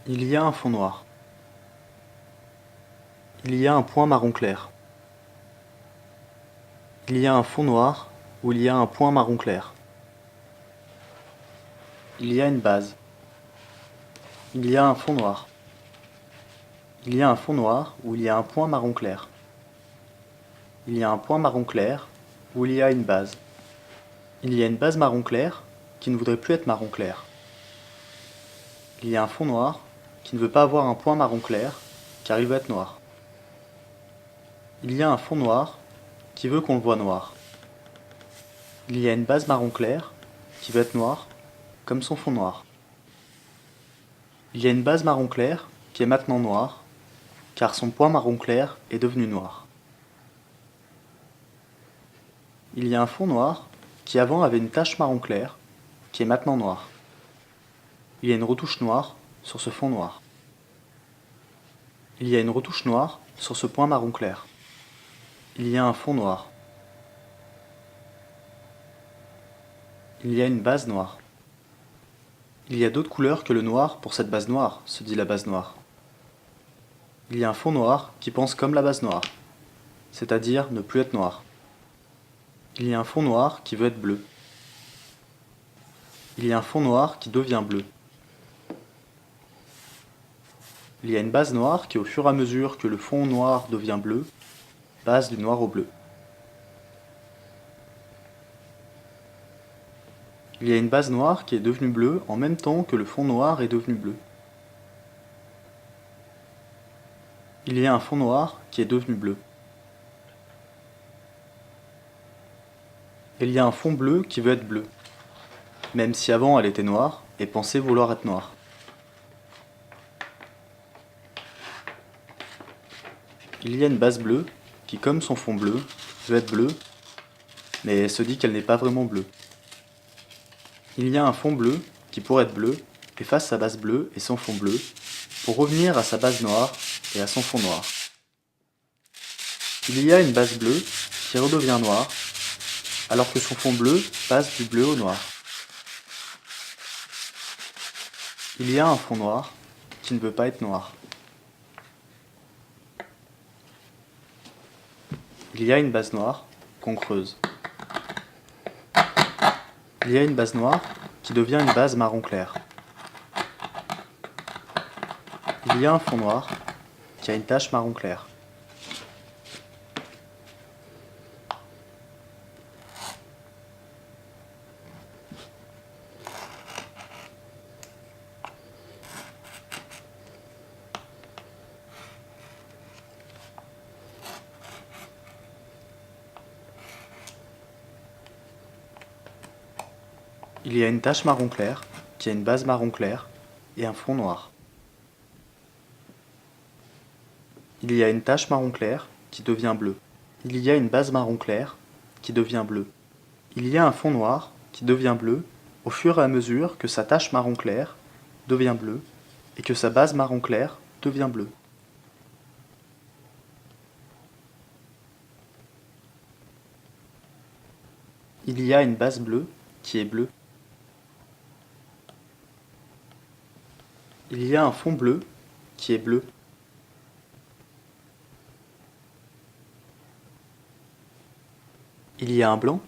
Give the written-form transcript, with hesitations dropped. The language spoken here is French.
Il y a un fond noir. Il y a un point marron clair. Il y a un fond noir où il y a un point marron clair. Il y a une base. Il y a un fond noir. Il y a un fond noir où il y a un point marron clair. Il y a un point marron clair où il y a une base. Il y a une base marron clair qui ne voudrait plus être marron clair. Il y a un fond noir qui ne veut pas avoir un point marron clair car il veut être noir. Il y a un fond noir qui veut qu'on le voit noir. Il y a une base marron clair qui veut être noire comme son fond noir. Il y a une base marron clair qui est maintenant noire car son point marron clair est devenu noir. Il y a un fond noir qui avant avait une tache marron clair qui est maintenant noire. Il y a une retouche noire sur ce fond noir. Il y a une retouche noire sur ce point marron clair. Il y a un fond noir. Il y a une base noire. Il y a d'autres couleurs que le noir pour cette base noire, se dit la base noire. Il y a un fond noir qui pense comme la base noire, c'est-à-dire ne plus être noir. Il y a un fond noir qui veut être bleu. Il y a un fond noir qui devient bleu. Il y a une base noire qui, au fur et à mesure que le fond noir devient bleu, passe du noir au bleu. Il y a une base noire qui est devenue bleue en même temps que le fond noir est devenu bleu. Il y a un fond noir qui est devenu bleu. Il y a un fond bleu qui veut être bleu, même si avant elle était noire et pensait vouloir être noire. Il y a une base bleue qui, comme son fond bleu, veut être bleue, mais se dit qu'elle n'est pas vraiment bleue. Il y a un fond bleu qui, pour être bleu, efface sa base bleue et son fond bleu pour revenir à sa base noire et à son fond noir. Il y a une base bleue qui redevient noire alors que son fond bleu passe du bleu au noir. Il y a un fond noir qui ne veut pas être noir. Il y a une base noire qu'on creuse. Il y a une base noire qui devient une base marron clair. Il y a un fond noir qui a une tache marron clair. Il y a une tache marron clair qui a une base marron clair et un fond noir. Il y a une tache marron clair qui devient bleue. Il y a une base marron clair qui devient bleue. Il y a un fond noir qui devient bleu au fur et à mesure que sa tache marron clair devient bleue et que sa base marron clair devient bleue. Il y a une base bleue qui est bleue. Il y a un fond bleu qui est bleu. Il y a un blanc